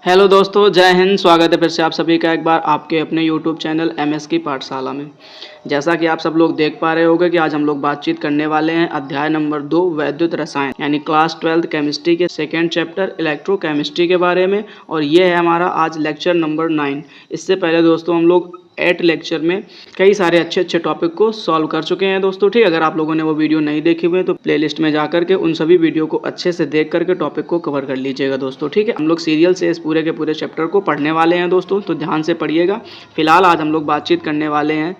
Hello दोस्तों, जय हिंद। स्वागत है फिर से आप सभी का एक बार आपके अपने यूट्यूब चैनल एमएस की पाठशाला में। जैसा कि आप सब लोग देख पा रहे होंगे कि आज हम लोग बातचीत करने वाले हैं अध्याय नंबर 2 वैद्युत रसायन यानी क्लास 12th केमिस्ट्री के सेकेंड चैप्टर इलेक्ट्रोकेमिस्ट्री के बारे में। और ये है हमारा आज लेक्चर नंबर 9। इससे पहले दोस्तों हम लोग 8 लेक्चर में कई सारे अच्छे टॉपिक को सॉल्व कर चुके हैं दोस्तों। ठीक, अगर आप लोगों ने वो वीडियो नहीं देखी हुई है तो प्लेलिस्ट में जा करके उन सभी वीडियो को अच्छे से देख करके टॉपिक को कवर कर लीजिएगा दोस्तों। ठीक है, हम लोग सीरियल से इस पूरे के पूरे चैप्टर को पढ़ने वाले हैं दोस्तों, तो ध्यान से पढ़िएगा। फिलहाल आज हम लोग बातचीत करने वाले हैं,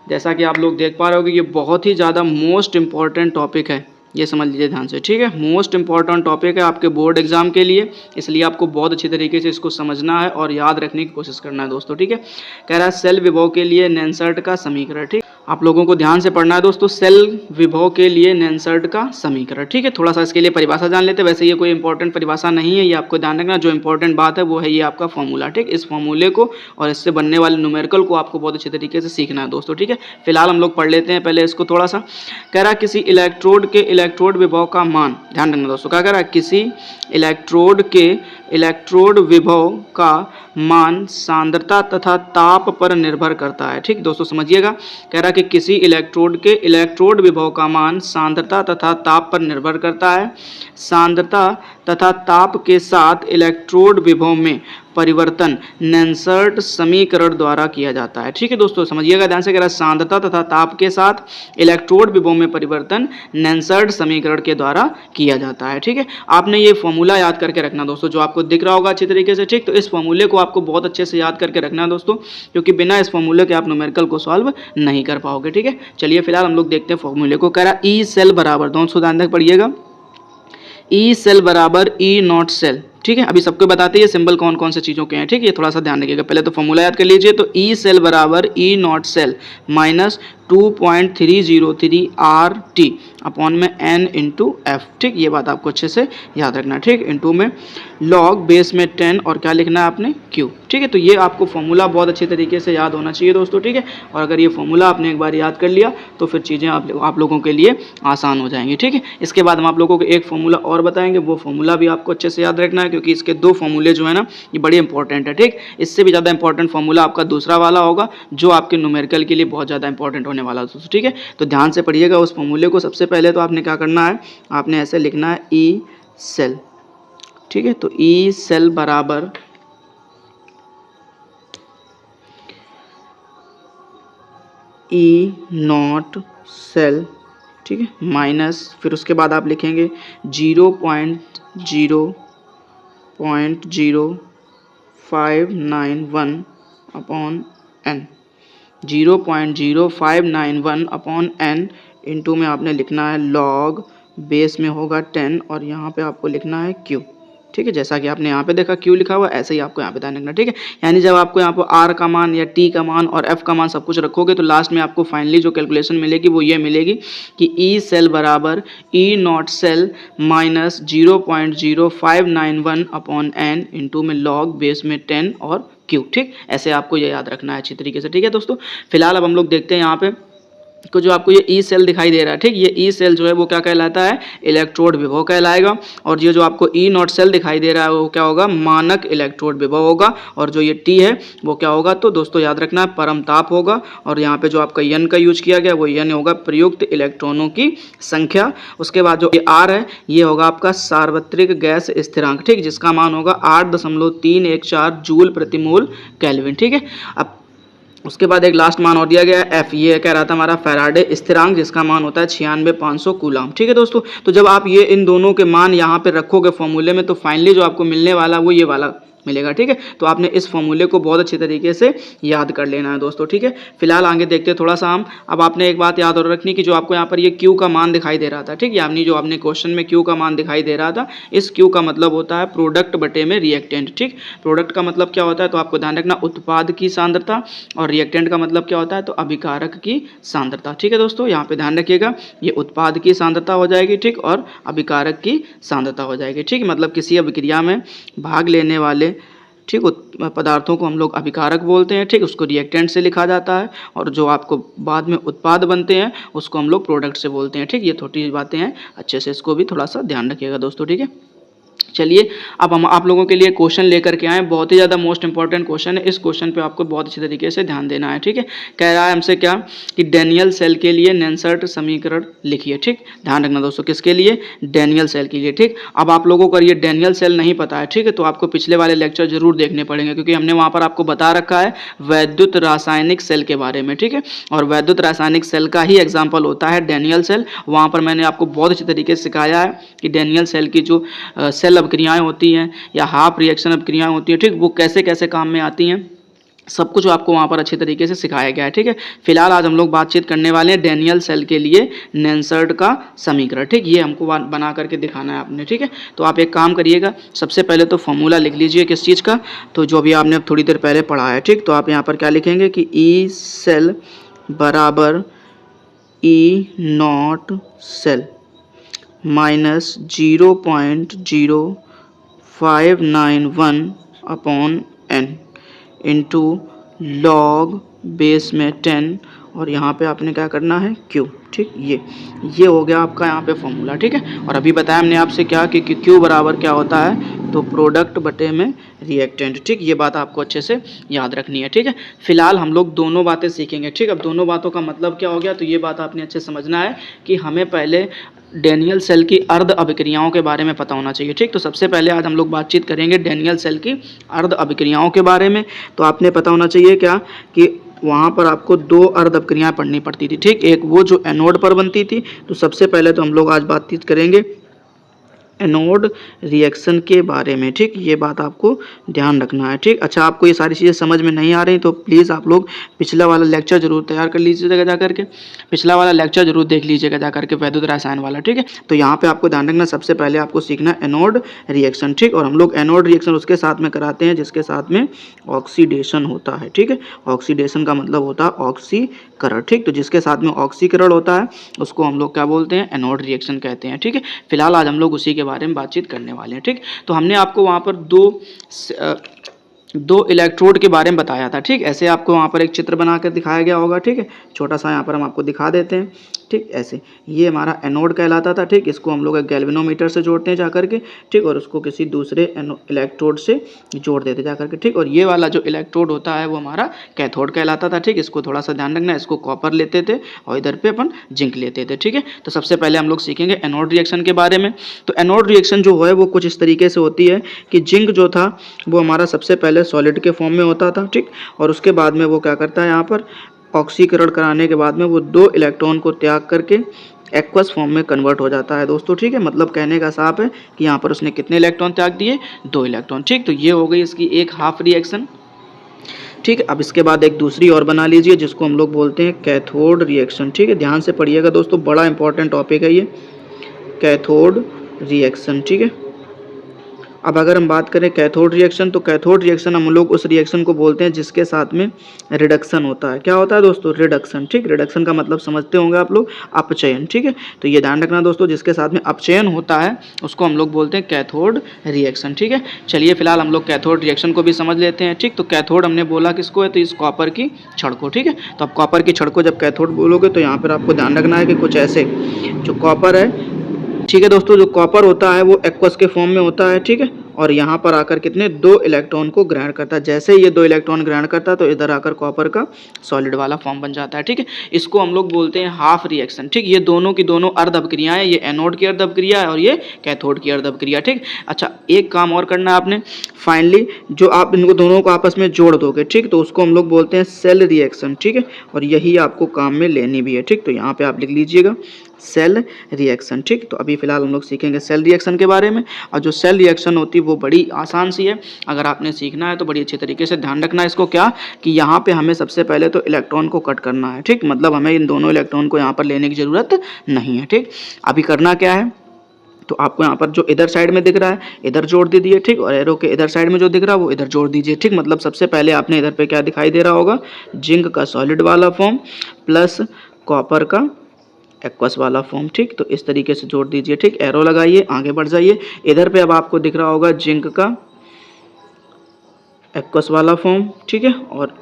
जैसा कि आप लोग देख पा रहे हो कि ये बहुत ही ज़्यादा मोस्ट इंपॉर्टेंट टॉपिक है, ये समझ लीजिए ध्यान से। ठीक है, मोस्ट इंपॉर्टेंट टॉपिक है आपके बोर्ड एग्जाम के लिए, इसलिए आपको बहुत अच्छी तरीके से इसको समझना है और याद रखने की कोशिश करना है दोस्तों। ठीक है, कह रहा है सेल विभव के लिए नेंसर्ट का समीकरण। ठीक, आप लोगों को ध्यान से पढ़ना है दोस्तों, सेल विभव के लिए नेंसर्ट का समीकरण। ठीक है, थोड़ा सा इसके लिए परिभाषा जान लेते हैं। वैसे ये कोई इंपॉर्टेंट परिभाषा नहीं है, ये आपको ध्यान रखना। जो इंपॉर्टेंट बात है वो है ये आपका फॉर्मूला। ठीक, इस फॉर्मूले को और इससे बनने वाले न्यूमेरिकल को आपको बहुत अच्छे तरीके से सीखना है दोस्तों। ठीक है, फिलहाल हम लोग पढ़ लेते हैं पहले इसको थोड़ा सा। कह रहा है किसी इलेक्ट्रोड के इलेक्ट्रोड विभव का मान, ध्यान रखना दोस्तों, क्या कह रहा है, किसी इलेक्ट्रोड के इलेक्ट्रोड विभव का मान सांद्रता तथा ताप पर निर्भर करता है। ठीक दोस्तों, समझिएगा। कह रहा है कि किसी इलेक्ट्रोड के इलेक्ट्रोड विभव का मान सांद्रता तथा ताप पर निर्भर करता है। सांद्रता तथा ताप के साथ इलेक्ट्रोड विभव में परिवर्तन नेंसर्ट समीकरण द्वारा किया जाता है। ठीक है दोस्तों, समझिएगा ध्यान से। कह रहा है सांद्रता तथा ताप के साथ इलेक्ट्रोड विभव में परिवर्तन नेंसर्ट समीकरण के द्वारा किया जाता है। ठीक है, आपने ये फॉर्मूला याद करके रखना दोस्तों, जो आपको दिख रहा होगा अच्छी तरीके से। ठीक, तो इस फॉर्मूले को आपको बहुत अच्छे से याद करके रखना है दोस्तों, क्योंकि बिना इस फॉर्मूले के आप न्यूमेरिकल को सॉल्व नहीं कर पाओगे। ठीक है, चलिए फिलहाल हम लोग देखते हैं फॉर्मूले को। कह रहा ई सेल बराबर, दोस्तों ध्यान तक पढ़िएगा, ई सेल बराबर ई नॉट सेल। ठीक है, अभी सबको बताते हैं सिंबल कौन कौन से चीज़ों के हैं। ठीक है, ये थोड़ा सा ध्यान रखिएगा। पहले तो फॉर्मूला याद कर लीजिए। तो ई सेल बराबर E nought cell minus 2.303 R T upon में एन इंटू एफ। ठीक, ये बात आपको अच्छे से याद रखना। ठीक, इंटू में लॉग बेस में 10 और क्या लिखना है आपने, क्यू। ठीक है, तो ये आपको फॉर्मूला बहुत अच्छे तरीके से याद होना चाहिए दोस्तों। ठीक है, और अगर ये फॉर्मूला आपने एक बार याद कर लिया तो फिर चीज़ें आप लोगों के लिए आसान हो जाएंगी। ठीक है, इसके बाद हम आप लोगों को एक फॉर्मूला और बताएंगे, वो फॉर्मूला भी आपको अच्छे से याद रखना है, क्योंकि इसके 2 फॉर्मूले जो है ना ये बड़े इंपॉर्टेंट है। ठीक, इससे भी ज़्यादा इंपॉर्टेंट फॉर्मूला आपका दूसरा वाला होगा, जो आपके न्यूमेरिकल के लिए बहुत ज़्यादा इंपॉर्टेंट होने वाला है दोस्तों। ठीक है, तो ध्यान से पढ़िएगा उस फॉर्मूले को। सबसे पहले तो आपने क्या करना है, आपने ऐसे लिखना है ई सेल। ठीक है, तो ई सेल बराबर ई नॉट सेल। ठीक है, माइनस फिर उसके बाद आप लिखेंगे 0.0591 upon N. 0.0591 upon N into में आपने लिखना है लॉग बेस में होगा 10 और यहाँ पे आपको लिखना है क्यू। ठीक है, जैसा कि आपने यहाँ पे देखा क्यू लिखा हुआ, ऐसे ही आपको यहाँ पे ध्यान रखना। ठीक है, यानी जब आपको यहाँ पे आर का मान या टी का मान और एफ का मान सब कुछ रखोगे तो लास्ट में आपको फाइनली जो कैलकुलेशन मिलेगी वो ये मिलेगी कि ई सेल बराबर E nought cell minus 0.0591 upon N into में लॉग बेस में 10 और क्यू। ठीक, ऐसे आपको ये याद रखना है अच्छी तरीके से। ठीक है दोस्तों, फिलहाल अब हम लोग देखते हैं यहाँ पे को जो आपको ये ई सेल दिखाई दे रहा है। ठीक, ये ई सेल जो है वो क्या कहलाता है, इलेक्ट्रोड विभव कहलाएगा। और ये जो आपको ई नॉट सेल दिखाई दे रहा है वो क्या होगा, मानक इलेक्ट्रोड विभव होगा। और जो ये टी है वो क्या होगा, तो दोस्तों याद रखना है परम ताप होगा। और यहाँ पे जो आपका यन का यूज किया गया वो यन होगा प्रयुक्त इलेक्ट्रॉनों की संख्या। उसके बाद जो ये आर है ये होगा आपका सार्वत्रिक गैस स्थिरांक। ठीक, जिसका मान होगा 8.314 जूल प्रति मोल केल्विन। ठीक है, अब उसके बाद एक लास्ट मान और दिया गया है एफ, ये कह रहा था हमारा फैराडे स्थिरांक, जिसका मान होता है 96,500 कूलम। ठीक है दोस्तों, तो जब आप ये इन दोनों के मान यहाँ पे रखोगे फॉर्मूले में तो फाइनली जो आपको मिलने वाला वो ये वाला मिलेगा। ठीक है, तो आपने इस फॉर्मूले को बहुत अच्छे तरीके से याद कर लेना है दोस्तों। ठीक है, फिलहाल आगे देखते हैं थोड़ा सा हम। अब आपने एक बात याद और रखनी कि जो आपको यहाँ पर ये क्यू का मान दिखाई दे रहा था, ठीक है, यानी जो आपने क्वेश्चन में क्यू का मान दिखाई दे रहा था, इस क्यू का मतलब होता है प्रोडक्ट बटे में रिएक्टेंट। ठीक, प्रोडक्ट का मतलब क्या होता है, तो आपको ध्यान रखना उत्पाद की सांद्रता, और रिएक्टेंट का मतलब क्या होता है, तो अभिकारक की सांद्रता। ठीक है दोस्तों, यहाँ पे ध्यान रखिएगा, ये उत्पाद की सांद्रता हो जाएगी। ठीक, और अभिकारक की सांद्रता हो जाएगी। ठीक, मतलब किसी अभिक्रिया में भाग लेने वाले ठीक पदार्थों को हम लोग अभिकारक बोलते हैं। ठीक, उसको रिएक्टेंट से लिखा जाता है, और जो आपको बाद में उत्पाद बनते हैं उसको हम लोग प्रोडक्ट से बोलते हैं। ठीक, ये छोटी बातें हैं, अच्छे से इसको भी थोड़ा सा ध्यान रखिएगा दोस्तों। ठीक है, चलिए अब हम आप लोगों के लिए क्वेश्चन लेकर के आए, बहुत ही ज़्यादा मोस्ट इंपॉर्टेंट क्वेश्चन है। इस क्वेश्चन पे आपको बहुत अच्छी तरीके से ध्यान देना है, ठीक है। कह रहा है हमसे क्या कि डैनियल सेल के लिए नेल्सन समीकरण लिखिए, ठीक। ध्यान रखना दोस्तों, किसके लिए? डैनियल सेल के लिए, ठीक। अब आप लोगों को ये डैनियल सेल नहीं पता है, ठीक है, तो आपको पिछले वाले लेक्चर जरूर देखने पड़ेंगे, क्योंकि हमने वहाँ पर आपको बता रखा है वैद्युत रासायनिक सेल के बारे में, ठीक है। और वैद्युत रासायनिक सेल का ही एग्जाम्पल होता है डैनियल सेल। वहाँ पर मैंने आपको बहुत अच्छी तरीके से सिखाया है कि डैनियल सेल की जो सेल अभिक्रियाएं होती हैं या हाफ रिएक्शन अभिक्रियाएं होती हैं, ठीक, वो कैसे कैसे काम में आती हैं, सब कुछ आपको वहाँ पर अच्छे तरीके से सिखाया गया है, ठीक है। फिलहाल आज हम लोग बातचीत करने वाले हैं डैनियल सेल के लिए नेल्सन का समीकरण, ठीक। ये हमको बना करके दिखाना है आपने, ठीक है। तो आप एक काम करिएगा, सबसे पहले तो फॉर्मूला लिख लीजिए किस चीज़ का, तो जो भी आपने थोड़ी देर पहले पढ़ा है, ठीक। तो आप यहाँ पर क्या लिखेंगे कि ई सेल बराबर E nought cell minus 0.0591 upon N into log base में 10 और यहाँ पे आपने क्या करना है क्यू, ठीक। ये हो गया आपका यहाँ पे फॉर्मूला, ठीक है। और अभी बताया हमने आपसे क्या कि क्यू बराबर क्या होता है, तो प्रोडक्ट बटे में रिएक्टेंट, ठीक। ये बात आपको अच्छे से याद रखनी है, ठीक है। फिलहाल हम लोग दोनों बातें सीखेंगे, ठीक। अब दोनों बातों का मतलब क्या हो गया, तो ये बात आपने अच्छे समझना है कि हमें पहले डैनियल सेल की अर्ध अभिक्रियाओं के बारे में पता होना चाहिए, ठीक। तो सबसे पहले आज हम लोग बातचीत करेंगे डैनियल सेल की अर्ध अभिक्रियाओं के बारे में। तो आपने पता होना चाहिए क्या कि वहाँ पर आपको दो अर्ध अभिक्रियाएं पढ़नी पड़ती थी, ठीक। एक वो जो एनोड पर बनती थी, तो सबसे पहले तो हम लोग आज बातचीत करेंगे एनोड रिएक्शन के बारे में, ठीक। ये बात आपको ध्यान रखना है, ठीक। अच्छा, आपको ये सारी चीज़ें समझ में नहीं आ रही तो प्लीज़ आप लोग पिछला वाला लेक्चर जरूर तैयार कर लीजिएगा जा करके, पिछला वाला लेक्चर जरूर देख लीजिएगा जा करके वैद्युत रसायन वाला, ठीक है। तो यहाँ पे आपको ध्यान रखना, सबसे पहले आपको सीखना एनोड रिएक्शन, ठीक। और हम लोग एनोड रिएक्शन उसके साथ में कराते हैं जिसके साथ में ऑक्सीडेशन होता है, ठीक है। ऑक्सीडेशन का मतलब होता है ऑक्सीकरण, ठीक। तो जिसके साथ में ऑक्सीकरण होता है उसको हम लोग क्या बोलते हैं, एनोड रिएक्शन कहते हैं, ठीक है। फिलहाल आज हम लोग उसी के बारे में बातचीत करने वाले हैं, ठीक। तो हमने आपको वहाँ पर दो इलेक्ट्रोड के बारे में बताया था, ठीक। ऐसे आपको वहाँ पर एक चित्र बनाकर दिखाया गया होगा, ठीक है। छोटा सा यहाँ पर हम आपको दिखा देते हैं, ठीक। ऐसे ये हमारा एनोड कहलाता था, ठीक। इसको हम लोग एक गैल्वेनोमीटर से जोड़ते हैं जाकर के, ठीक। और उसको किसी दूसरे इलेक्ट्रोड से जोड़ देते जाकर के, ठीक। और ये वाला जो इलेक्ट्रोड होता है वो हमारा कैथोड कहलाता था, ठीक। इसको थोड़ा सा ध्यान रखना, इसको कॉपर लेते थे और इधर पे अपन जिंक लेते थे, ठीक है। तो सबसे पहले हम लोग सीखेंगे एनोड रिएक्शन के बारे में। तो एनोड रिएक्शन जो है वो कुछ इस तरीके से होती है कि जिंक जो था वो हमारा सबसे पहले सॉलिड के फॉर्म में होता था, ठीक। और उसके बाद में वो क्या करता है, यहाँ पर ऑक्सीकरण कराने के बाद में वो दो इलेक्ट्रॉन को त्याग करके एक्वस फॉर्म में कन्वर्ट हो जाता है दोस्तों, ठीक है। मतलब कहने का साफ है कि यहाँ पर उसने कितने इलेक्ट्रॉन त्याग दिए, 2 इलेक्ट्रॉन, ठीक। तो ये हो गई इसकी एक हाफ रिएक्शन, ठीक है। अब इसके बाद एक दूसरी और बना लीजिए जिसको हम लोग बोलते हैं कैथोड रिएक्शन, ठीक है। ध्यान से पढ़िएगा दोस्तों, बड़ा इंपॉर्टेंट टॉपिक है ये कैथोड रिएक्शन, ठीक है। अब अगर हम बात करें कैथोड रिएक्शन, तो कैथोड रिएक्शन हम लोग उस रिएक्शन को बोलते हैं जिसके साथ में रिडक्शन होता है। क्या होता है दोस्तों, रिडक्शन, ठीक। रिडक्शन का मतलब समझते होंगे आप लोग, अपचयन, ठीक है। तो ये ध्यान रखना दोस्तों, जिसके साथ में अपचयन होता है उसको हम लोग बोलते हैं कैथोड रिएक्शन, ठीक है। चलिए फिलहाल हम लोग कैथोड रिएक्शन को भी समझ लेते हैं, ठीक। तो कैथोड हमने बोला किसको है, तो इस कॉपर की छड़ को, ठीक है। तो अब कॉपर की छड़ को जब कैथोड बोलोगे तो यहाँ पर आपको ध्यान रखना है कि कुछ ऐसे जो कॉपर है, ठीक है दोस्तों, जो कॉपर होता है वो एक्वस के फॉर्म में होता है, ठीक है। और यहाँ पर आकर कितने 2 इलेक्ट्रॉन को ग्रहण करता है। जैसे ही ये 2 इलेक्ट्रॉन ग्रहण करता है तो इधर आकर कॉपर का सॉलिड वाला फॉर्म बन जाता है, ठीक है। इसको हम लोग बोलते हैं हाफ रिएक्शन, ठीक। ये दोनों की दोनों अर्ध अभिक्रियाएं, ये एनोड की अर्ध अभिक्रिया है और ये कैथोड की अर्ध अभिक्रिया, ठीक। अच्छा, एक काम और करना है आपने, फाइनली जो आप इनको दोनों को आपस में जोड़ दोगे, ठीक, तो उसको हम लोग बोलते हैं सेल रिएक्शन, ठीक है। और यही आपको काम में लेनी भी है, ठीक। तो यहाँ पे आप लिख लीजिएगा सेल रिएक्शन, ठीक। तो अभी फिलहाल हम लोग सीखेंगे सेल रिएक्शन के बारे में। और जो सेल रिएक्शन होती है वो बड़ी आसान सी है, अगर आपने सीखना है तो बड़ी अच्छे तरीके से ध्यान रखना है इसको, क्या कि यहाँ पे हमें सबसे पहले तो इलेक्ट्रॉन को कट करना है, ठीक। मतलब हमें इन दोनों इलेक्ट्रॉन को यहाँ पर लेने की ज़रूरत नहीं है, ठीक। अभी करना क्या है, तो आपको यहाँ पर जो इधर साइड में दिख रहा है इधर जोड़ दीजिए, ठीक। और एरो के इधर साइड में जो दिख रहा है वो इधर जोड़ दीजिए, ठीक। मतलब सबसे पहले आपने इधर पे क्या दिखाई दे रहा होगा, जिंक का सॉलिड वाला फॉर्म प्लस कॉपर का एक्वस वाला फॉर्म, ठीक। तो इस तरीके से जोड़ दीजिए, ठीक। एरो लगाइए, आगे बढ़ जाइए। इधर पे अब आपको दिख रहा होगा जिंक का एक्वस वाला फॉर्म, ठीक है। और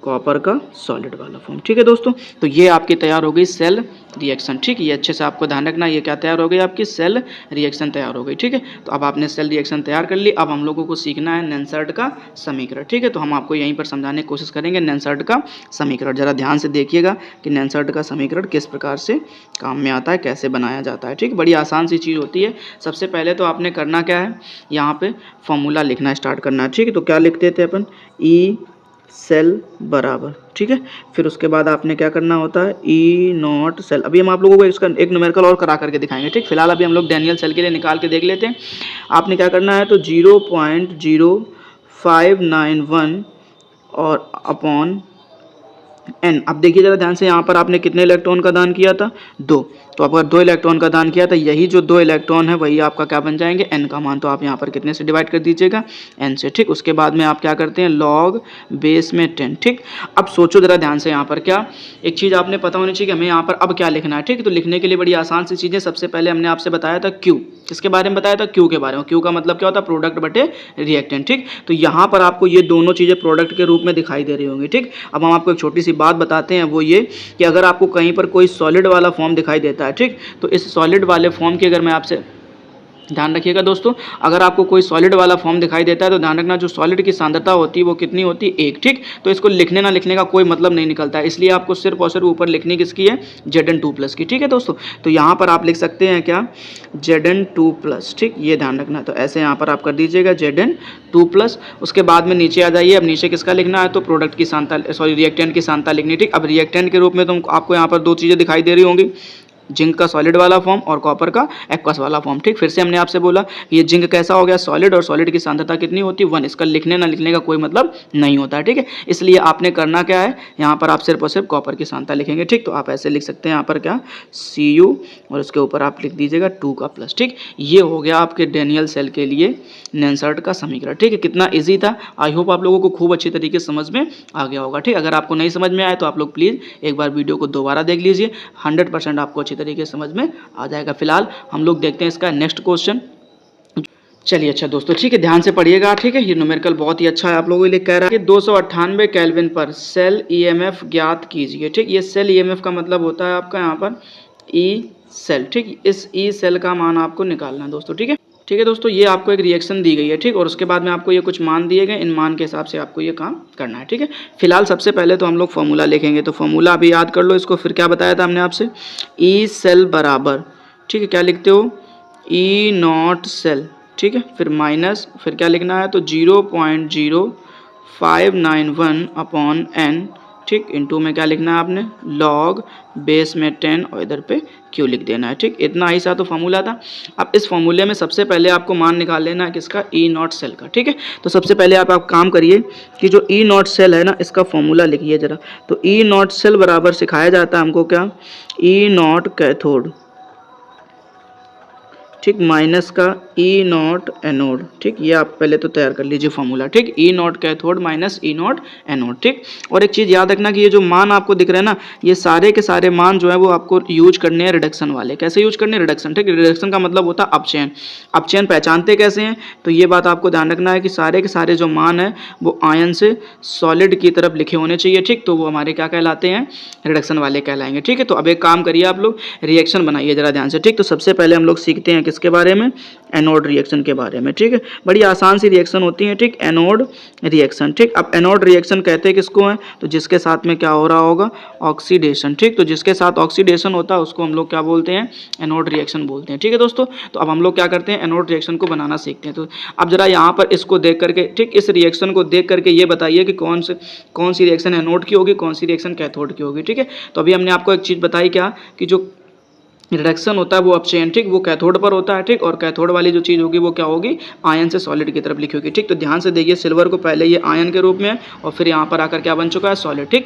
कॉपर का सॉलिड वाला फॉर्म। ठीक है दोस्तों, तो ये आपकी तैयार हो गई सेल रिएक्शन। ठीक, ये अच्छे से आपको ध्यान रखना, ये क्या तैयार हो गई आपकी सेल रिएक्शन तैयार हो गई। ठीक है, तो अब आपने सेल रिएक्शन तैयार कर ली। अब हम लोगों को सीखना है नेंसर्ट का समीकरण। ठीक है, तो हम आपको यहीं पर समझाने की कोशिश करेंगे नेंसर्ट का समीकरण। जरा ध्यान से देखिएगा कि नेंसर्ट का समीकरण किस प्रकार से काम में आता है, कैसे बनाया जाता है। ठीक, बड़ी आसान सी चीज़ होती है। सबसे पहले तो आपने करना क्या है, यहाँ पे फॉर्मूला लिखना स्टार्ट करना है। ठीक है, तो क्या लिखते थे अपन, ई सेल बराबर। ठीक है, फिर उसके बाद आपने क्या करना होता है, ई नॉट सेल। अभी हम आप लोगों को इसका एक न्यूमेरिकल और करा करके दिखाएंगे। ठीक, फिलहाल अभी हम लोग डैनियल सेल के लिए निकाल के देख लेते हैं। आपने क्या करना है, तो 0.0591 और अपॉन n। अब देखिए जरा ध्यान से, यहाँ पर आपने कितने इलेक्ट्रॉन का दान किया था, 2। तो अगर 2 इलेक्ट्रॉन का दान किया था, यही जो 2 इलेक्ट्रॉन है वही आपका क्या बन जाएंगे, n का मान। तो आप यहाँ पर कितने से डिवाइड कर दीजिएगा, n से। ठीक, उसके बाद में आप क्या करते हैं, log बेस में 10। ठीक, अब सोचो जरा ध्यान से, यहाँ पर क्या एक चीज़ आपने पता होनी चाहिए कि हमें यहाँ पर अब क्या लिखना है। ठीक, तो लिखने के लिए बड़ी आसान सी चीज़ें। सबसे पहले हमने आपसे बताया था Q, किसके बारे में बताया था, Q के बारे में। Q का मतलब क्या होता है, प्रोडक्ट बटे रिएक्टेंट। ठीक, तो यहाँ पर आपको ये दोनों चीज़ें प्रोडक्ट के रूप में दिखाई दे रही होंगी। ठीक, अब हम आपको एक छोटी सी बात बताते हैं, वो ये कि अगर आपको कहीं पर कोई सॉलिड वाला फॉर्म दिखाई देता है, ठीक, तो इस सॉलिड वाले फॉर्म की अगर मैं आपसे, ध्यान रखिएगा दोस्तों, अगर आपको कोई सॉलिड वाला फॉर्म दिखाई देता है तो ध्यान रखना जो सॉलिड की सांद्रता होती है वो कितनी होती है, 1। ठीक, तो इसको लिखने ना लिखने का कोई मतलब नहीं निकलता है, इसलिए आपको सिर्फ और सिर्फ ऊपर लिखनी किसकी है, Zn2+ की। ठीक है दोस्तों, तो यहाँ पर आप लिख सकते हैं क्या, Zn2+। ठीक, ये ध्यान रखना। तो ऐसे यहाँ पर आप कर दीजिएगा Zn2+। उसके बाद में नीचे आ जाइए। अब नीचे किसका लिखना है, तो प्रोडक्ट की सांद्रता, सॉरी रिएक्टेंट की सांद्रता लिखनी। ठीक, अब रिएक्टेंट के रूप में तो आपको यहाँ पर 2 चीज़ें दिखाई दे रही होंगी, जिंक का सॉलिड वाला फॉर्म और कॉपर का एक्वस वाला फॉर्म। ठीक, फिर से हमने आपसे बोला कि ये जिंक कैसा हो गया, सॉलिड, और सॉलिड की सांद्रता कितनी होती है, 1। इसका लिखने ना लिखने का कोई मतलब नहीं होता है। ठीक है, इसलिए आपने करना क्या है, यहाँ पर आप सिर्फ और सिर्फ कॉपर की सांद्रता लिखेंगे। ठीक, तो आप ऐसे लिख सकते हैं यहाँ पर क्या, Cu, और उसके ऊपर आप लिख दीजिएगा 2 का प्लस। ठीक, ये हो गया आपके डैनियल सेल के लिए नेंसर्ट का समीकरण। ठीक है, कितना ईजी था। आई होप आप लोगों को खूब अच्छी तरीके से समझ में आ गया होगा। ठीक, अगर आपको नहीं समझ में आए तो आप लोग प्लीज़ एक बार वीडियो को दोबारा देख लीजिए, 100% आपको अच्छी तरीके से समझ में आ जाएगा। फिलहाल हम लोग देखते हैं इसका नेक्स्ट क्वेश्चन। चलिए अच्छा दोस्तों, ठीक है, ध्यान से पढ़िएगा। ठीक है, ये न्यूमेरिकल बहुत ही अच्छा है, आप लोगों के लिए कह रहा है कि 298 केल्विन पर सेल ईएमएफ ज्ञात कीजिए। ठीक, ये सेल ईएमएफ का मतलब होता है आपका यहाँ पर ई सेल। ठीक, इस ई सेल का मान आपको निकालना है दोस्तों। ठीक है, ठीक है दोस्तों, ये आपको एक रिएक्शन दी गई है। ठीक, और उसके बाद में आपको ये कुछ मान दिए गए, इन मान के हिसाब से आपको ये काम करना है। ठीक है, फिलहाल सबसे पहले तो हम लोग फॉर्मूला लिखेंगे। तो फॉर्मूला अभी याद कर लो इसको। फिर क्या बताया था हमने आपसे, ई सेल बराबर, ठीक है, क्या लिखते हो, ई नॉट सेल। ठीक है, फिर माइनस, फिर क्या लिखना है, तो 0.0591 अपॉन n। ठीक, इनटू में क्या लिखना है आपने, लॉग बेस में 10, और इधर पे Q लिख देना है। ठीक, इतना ही सा तो फॉर्मूला था। अब इस फॉर्मूले में सबसे पहले आपको मान निकाल लेना है किसका, ई नॉट सेल का। ठीक है, तो सबसे पहले आप काम करिए कि जो ई नॉट सेल है ना, इसका फॉर्मूला लिखिए जरा। तो ई नॉट सेल बराबर सिखाया जाता है हमको क्या, ई नॉट कैथोड, ठीक, माइनस का ई नॉट एनोड। ठीक, ये आप पहले तो तैयार कर लीजिए फॉर्मूला। ठीक, E nought cathode minus E nought anode. ठीक, और एक चीज़ याद रखना कि ये जो मान आपको दिख रहे हैं ना, ये सारे के सारे मान जो है वो आपको यूज करने हैं रिडक्शन वाले। कैसे यूज करने हैं, रिडक्शन। ठीक, रिडक्शन का मतलब होता है अपचयन। अपचयन पहचानते कैसे हैं, तो ये बात आपको ध्यान रखना है कि सारे के सारे जो मान है वो आयन से सॉलिड की तरफ लिखे होने चाहिए। ठीक, तो वो हमारे क्या कहलाते हैं, रिडक्शन वाले कहलाएंगे। ठीक है, तो अब एक काम करिए, आप लोग रिएक्शन बनाइए जरा ध्यान से। ठीक, तो सबसे पहले हम लोग सीखते हैं किसके बारे में, एनोड रिएक्शन के बारे में। ठीक है, बड़ी आसान सी रिएक्शन होती है। ठीक, एनोड रिएक्शन। ठीक, अब एनोड रिएक्शन कहते हैं किसको है, तो जिसके साथ में क्या हो रहा होगा, ऑक्सीडेशन। ठीक, तो जिसके साथ ऑक्सीडेशन होता है उसको हम लोग क्या बोलते हैं, एनोड रिएक्शन बोलते हैं। ठीक है दोस्तों, तो अब हम लोग क्या करते हैं, एनोड रिएक्शन को बनाना सीखते हैं। तो अब जरा यहाँ पर इसको देख करके, ठीक, इस रिएक्शन को देख करके ये बताइए कि कौन सी रिएक्शन एनोड की होगी, कौन सी रिएक्शन कैथोड की होगी। ठीक है, तो अभी हमने आपको एक चीज़ बताई क्या, कि जो रिडक्शन होता है वो अपचयन, ठीक, वो कैथोड पर होता है। ठीक, और कैथोड वाली जो चीज़ होगी वो क्या होगी, आयन से सॉलिड की तरफ लिखी होगी। ठीक, तो ध्यान से देखिए, सिल्वर को पहले ये आयन के रूप में है और फिर यहाँ पर आकर क्या बन चुका है, सॉलिड। ठीक,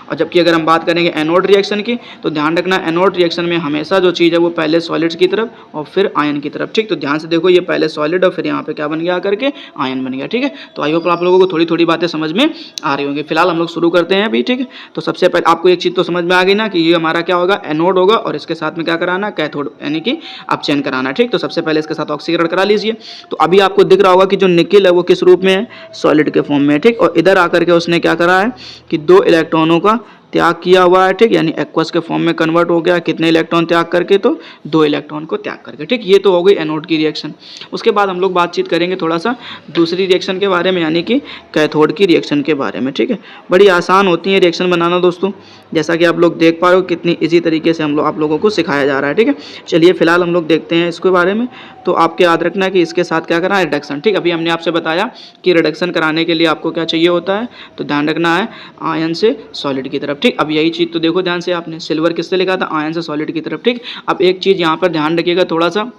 और जबकि अगर हम बात करेंगे एनोड रिएक्शन की, तो ध्यान रखना एनोड रिएक्शन में हमेशा जो चीज़ है वो पहले सॉलिड्स की तरफ और फिर आयन की तरफ। ठीक, तो ध्यान से देखो, ये पहले सॉलिड और फिर यहाँ पे क्या बन गया आकर के, आयन बन गया। ठीक है, तो आई होप आप लोगों को थोड़ी थोड़ी बातें समझ में आ रही होंगी। फिलहाल हम लोग शुरू करते हैं अभी। ठीक है, तो सबसे पहले आपको एक चीज़ तो समझ में आ गई ना कि ये हमारा क्या होगा, एनोड होगा, और इसके साथ में क्या करा कराना है, कैथोड यानी कि अपचयन कराना है, ठीक। तो सबसे पहले इसके साथ ऑक्सीकरण करा लीजिए। तो अभी आपको दिख रहा होगा कि जो निकिल है वो किस रूप में है, सॉलिड के फॉर्म में है, ठीक। और इधर आकर के उसने क्या करा है कि 2 इलेक्ट्रॉनों का त्याग किया हुआ है, ठीक, यानी एक्वस के फॉर्म में कन्वर्ट हो गया। कितने इलेक्ट्रॉन त्याग करके, तो 2 इलेक्ट्रॉन को त्याग करके, ठीक। ये तो हो गई एनोड की रिएक्शन। उसके बाद हम लोग बातचीत करेंगे थोड़ा सा दूसरी रिएक्शन के बारे में, यानी कि कैथोड की रिएक्शन के बारे में, ठीक है। बड़ी आसान होती है रिएक्शन बनाना दोस्तों, जैसा कि आप लोग देख पा रहे हो कितनी ईजी तरीके से आप लोगों को सिखाया जा रहा है, ठीक है। चलिए फिलहाल हम लोग देखते हैं इसके बारे में। तो आपके याद रखना है कि इसके साथ क्या करना है, रिडक्शन, ठीक। अभी हमने आपसे बताया कि रिडक्शन कराने के लिए आपको क्या चाहिए होता है, तो ध्यान रखना है आयन से सॉलिड की तरफ, ठीक। अब यही चीज़ तो देखो ध्यान से, आपने सिल्वर किससे लिखा था, आयन से सॉलिड की तरफ, ठीक। अब एक चीज़ यहाँ पर ध्यान रखिएगा थोड़ा सा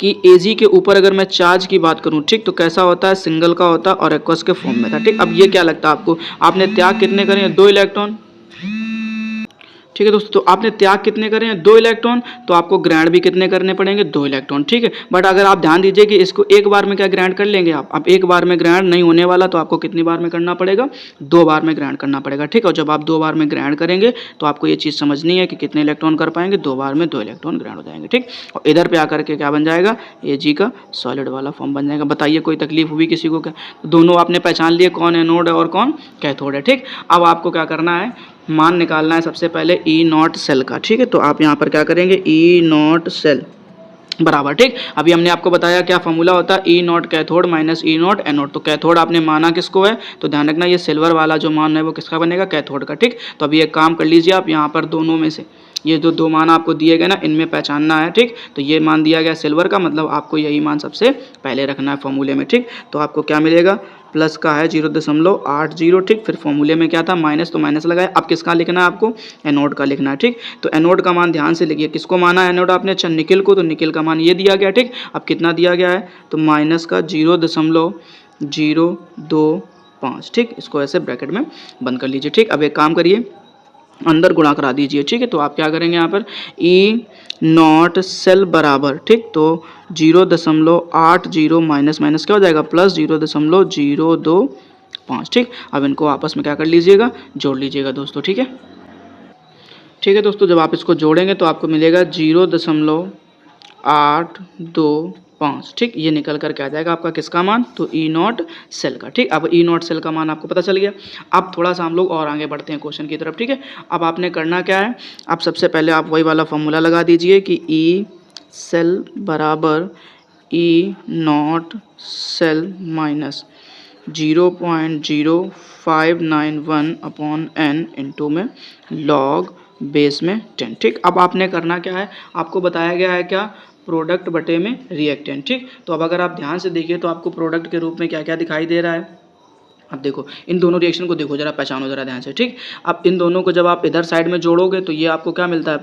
कि Ag के ऊपर अगर मैं चार्ज की बात करूं, ठीक, तो कैसा होता है, सिंगल का होता है और एक्वस के फॉर्म में था, ठीक। अब ये क्या लगता है आपको, आपने त्याग कितने करे हैं, 2 इलेक्ट्रॉन, ठीक है दोस्तों। तो आपने त्याग कितने करे हैं, 2 इलेक्ट्रॉन, तो आपको ग्राइंड भी कितने करने पड़ेंगे, 2 इलेक्ट्रॉन, ठीक है। बट अगर आप ध्यान दीजिए कि इसको एक बार में क्या ग्राइंड कर लेंगे आप, अब एक बार में ग्राइंड नहीं होने वाला, तो आपको कितनी बार में करना पड़ेगा, 2 बार में ग्राइंड करना पड़ेगा, ठीक। और जब आप 2 बार में ग्राइंड करेंगे तो आपको ये चीज़ समझनी है कि कितने इलेक्ट्रॉन कर पाएंगे, 2 बार में 2 इलेक्ट्रॉन ग्राइंड हो जाएंगे, ठीक। और इधर पे आकर के क्या बन जाएगा, Ag का सॉलिड वाला फॉर्म बन जाएगा। बताइए कोई तकलीफ हुई किसी को क्या, दोनों आपने पहचान लिए कौन एनोड है और कौन कैथोड है, ठीक। अब आपको क्या करना है, मान निकालना है सबसे पहले ई नॉट सेल का, ठीक है। तो आप यहाँ पर क्या करेंगे, ई नॉट सेल बराबर, ठीक। अभी हमने आपको बताया क्या फॉर्मूला होता है, E nought cathode minus E nought anode. तो कैथोड आपने माना किसको है, तो ध्यान रखना ये सिल्वर वाला जो मान है वो किसका बनेगा, कैथोड का, ठीक। तो अभी एक काम कर लीजिए आप, यहाँ पर दोनों में से ये जो 2 मान आपको दिए गए ना, इनमें पहचानना है, ठीक। तो ये मान दिया गया सिल्वर का, मतलब आपको यही मान सबसे पहले रखना है फॉर्मूले में, ठीक। तो आपको क्या मिलेगा, प्लस का है 0.80, ठीक। फिर फॉर्मूले में क्या था, माइनस, तो माइनस लगाए। अब किसका लिखना है आपको, एनोड का लिखना है, ठीक। तो एनोड का मान ध्यान से लिखिए, किसको माना है एनोड आपने, अच्छा निकिल को, तो निकिल का मान ये दिया गया, ठीक। अब कितना दिया गया है, तो माइनस का 0.025, ठीक। इसको ऐसे ब्रैकेट में बंद कर लीजिए, ठीक। अब एक काम करिए, अंदर गुणा करा दीजिए, ठीक है। तो आप क्या करेंगे यहाँ पर, ई नॉट सेल बराबर, ठीक, तो 0.80 माइनस माइनस क्या हो जाएगा, प्लस 0.025, ठीक। अब इनको आपस में क्या कर लीजिएगा, जोड़ लीजिएगा दोस्तों, ठीक है। ठीक है दोस्तों, जब आप इसको जोड़ेंगे तो आपको मिलेगा 0.825, ठीक। ये निकल कर के आ जाएगा आपका किसका मान, तो ई नॉट सेल का, ठीक। अब ई नॉट सेल का मान आपको पता चल गया। अब थोड़ा सा हम लोग और आगे बढ़ते हैं क्वेश्चन की तरफ, ठीक है। अब आपने करना क्या है, अब सबसे पहले आप वही वाला फॉर्मूला लगा दीजिए कि ई सेल बराबर E nought cell minus 0.0591 upon N into में लॉग बेस में 10, ठीक। अब आपने करना क्या है, आपको बताया गया है क्या, प्रोडक्ट बटे में रिएक्टेंट, ठीक। तो अब अगर आप ध्यान से देखिए तो आपको प्रोडक्ट के रूप में क्या क्या दिखाई दे रहा है। अब देखो इन दोनों रिएक्शन को देखो जरा, पहचानो जरा ध्यान से, ठीक। अब इन दोनों को जब आप इधर साइड में जोड़ोगे तो ये आपको क्या मिलता है,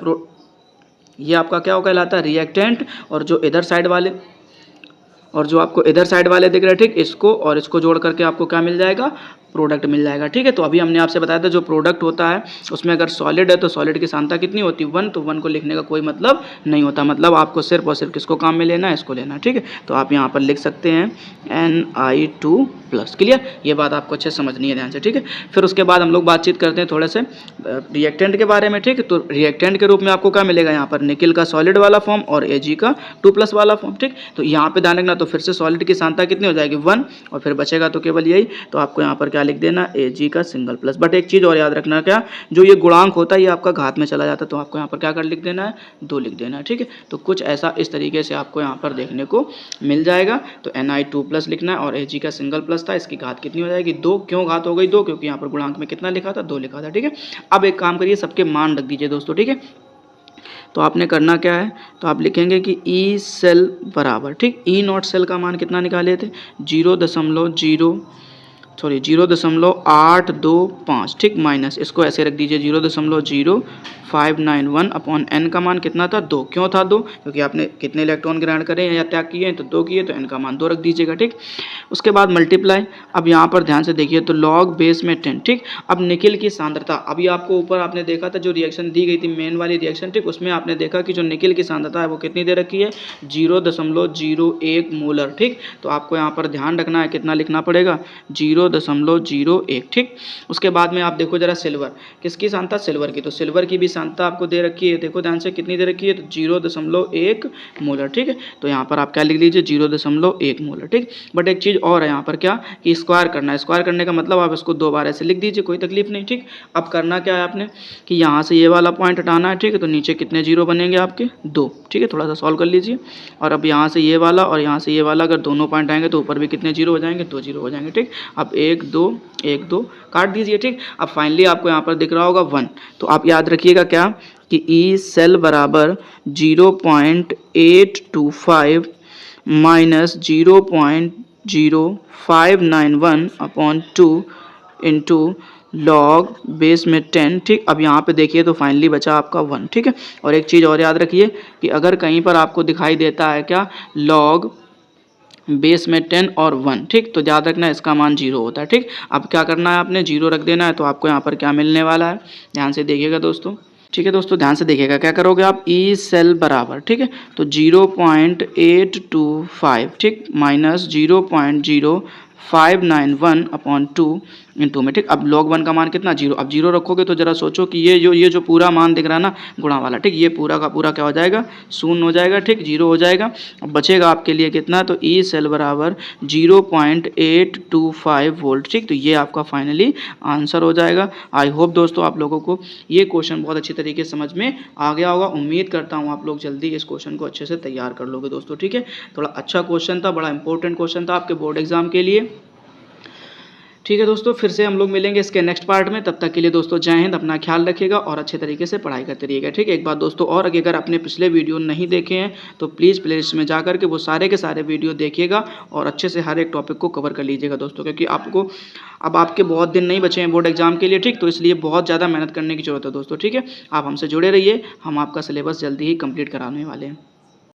ये आपका क्या कहलाता है, रिएक्टेंट। और जो इधर साइड वाले, और जो आपको इधर साइड वाले दिख रहे हैं, ठीक, इसको और इसको जोड़ करके आपको क्या मिल जाएगा, प्रोडक्ट मिल जाएगा, ठीक है। तो अभी हमने आपसे बताया था जो प्रोडक्ट होता है उसमें अगर सॉलिड है तो सॉलिड की सांद्रता कितनी होती है, 1, तो 1 को लिखने का कोई मतलब नहीं होता, मतलब आपको सिर्फ और सिर्फ किसको काम में लेना है, इसको लेना है, ठीक है। तो आप यहाँ पर लिख सकते हैं Ni2+, क्लियर। ये बात आपको अच्छे समझनी है ध्यान से, ठीक है। फिर उसके बाद हम लोग बातचीत करते हैं थोड़े से रिएक्टेंट के बारे में, ठीक है। तो रिएक्टेंट के रूप में आपको क्या मिलेगा, यहाँ पर निकिल का सॉलिड वाला फॉर्म और Ag का 2+ वाला फॉर्म, ठीक। तो यहाँ पे ध्यान रखना, तो फिर से सॉलिड की सांद्रता कितनी हो जाएगी, 1, और फिर बचेगा तो केवल यही। तो आपको यहाँ पर क्या लिख देना, Ag का सिंगल प्लस। बट एक चीज़ और याद रखना, क्या, जो ये गुणांक होता है ये आपका घात में चला जाता है, तो आपको यहाँ पर क्या कर लिख देना है, 2 लिख देना है, ठीक है। तो कुछ ऐसा इस तरीके से आपको यहाँ पर देखने को मिल जाएगा। तो Ni2+ लिखना है और Ag का सिंगल प्लस था, इसकी घात कितनी हो जाएगी, 2। क्यों घात हो गई 2, क्योंकि यहाँ पर गुणांक में कितना लिखा था, 2 लिखा था, ठीक है। अब एक काम करिए, सबके मान रख दीजिए दोस्तों, ठीक है। तो आपने करना क्या है, तो आप लिखेंगे कि ई सेल बराबर, ठीक, ई नॉट सेल का मान कितना निकाले थे, 0.825, ठीक, माइनस इसको ऐसे रख दीजिए 0.0591 अपॉन एन का मान कितना था, 2। क्यों था 2, क्योंकि आपने कितने इलेक्ट्रॉन ग्रहण करे हैं या त्याग किए हैं, तो 2 किए, तो एन का मान 2 रख दीजिएगा, ठीक। उसके बाद मल्टीप्लाई, अब यहाँ पर ध्यान से देखिए तो लॉग बेस में 10, ठीक। अब निकिल की सांद्रता, अभी आपको ऊपर आपने देखा था जो रिएक्शन दी गई थी मेन वाली रिएक्शन, ठीक, उसमें आपने देखा कि जो निकिल की सांद्रता है वो कितनी दे रखी है, 0.01 मोलर, ठीक। तो आपको यहाँ पर ध्यान रखना है कितना लिखना पड़ेगा, 0.01, ठीक। उसके बाद में आप देखो जरा सिल्वर, किसकी सांद्रता, सिल्वर की। तो सिल्वर की भी सांद्रता आपको दे रखी है, देखो ध्यान से कितनी दे रखी है, तो 0.1 मोलर। ठीक है, तो यहाँ पर आप क्या लिख लीजिए 0.1 मोलर। ठीक, बट एक चीज़ और है यहाँ पर क्या कि स्क्वायर करना है। स्क्वायर करने का मतलब आप इसको 2 बार ऐसे लिख दीजिए, कोई तकलीफ नहीं। ठीक, अब करना क्या है आपने कि यहाँ से ये वाला पॉइंट हटाना है। ठीक है, तो नीचे कितने जीरो बनेंगे आपके 2। ठीक है, थोड़ा सा सॉल्व कर लीजिए। और अब यहाँ से ये वाला और यहाँ से ये वाला अगर दोनों पॉइंट आएंगे तो ऊपर भी कितने जीरो हो जाएंगे, 2 जीरो हो जाएंगे। ठीक, अब 1 2 1 2 काट दीजिए। ठीक, अब फाइनली आपको यहाँ पर दिख रहा होगा 1। तो आप याद रखिएगा क्या कि ई सेल बराबर 0.825 माइनस 0.0591/2 इंटू लॉग बेस में 10। ठीक, अब यहाँ पे देखिए तो फाइनली बचा आपका 1। ठीक है, और एक चीज़ और याद रखिए कि अगर कहीं पर आपको दिखाई देता है क्या लॉग बेस में 10 और 1, ठीक, तो याद रखना इसका मान 0 होता है। ठीक, अब क्या करना है आपने 0 रख देना है, तो आपको यहाँ पर क्या मिलने वाला है, ध्यान से देखिएगा दोस्तों। ठीक है दोस्तों, ध्यान से देखिएगा क्या करोगे आप ई सेल बराबर, ठीक है, तो 0.825, ठीक, माइनस 0.0591/2 इंटू में। ठीक, अब log 1 का मान कितना 0। अब 0 रखोगे तो जरा सोचो कि ये जो पूरा मान दिख रहा है ना गुणा वाला, ठीक, ये पूरा का पूरा क्या हो जाएगा, शून्य हो जाएगा। ठीक, 0 हो जाएगा। अब बचेगा आपके लिए कितना, तो ई सेल बराबर 0.825 वोल्ट। ठीक, तो ये आपका फाइनली आंसर हो जाएगा। आई होप दोस्तों आप लोगों को ये क्वेश्चन बहुत अच्छी तरीके से समझ में आ गया होगा। उम्मीद करता हूँ आप लोग जल्दी इस क्वेश्चन को अच्छे से तैयार कर लोगे दोस्तों। ठीक है, थोड़ा अच्छा क्वेश्चन था, बड़ा इंपॉर्टेंट क्वेश्चन था आपके बोर्ड एग्जाम के लिए। ठीक है दोस्तों, फिर से हम लोग मिलेंगे इसके नेक्स्ट पार्ट में। तब तक के लिए दोस्तों जय हिंद, अपना ख्याल रखिएगा और अच्छे तरीके से पढ़ाई करते रहिएगा। ठीक है, एक बात दोस्तों और, अगर आपने पिछले वीडियो नहीं देखे हैं तो प्लीज़ प्लेलिस्ट में जा करके वो सारे के सारे वीडियो देखिएगा और अच्छे से हर एक टॉपिक को कवर कर लीजिएगा दोस्तों, क्योंकि आपको अब आपके बहुत दिन नहीं बचे हैं बोर्ड एग्जाम के लिए। ठीक, तो इसलिए बहुत ज़्यादा मेहनत करने की जरूरत है दोस्तों। ठीक है, आप हमसे जुड़े रहिए, हम आपका सिलेबस जल्दी ही कंप्लीट कराने वाले हैं।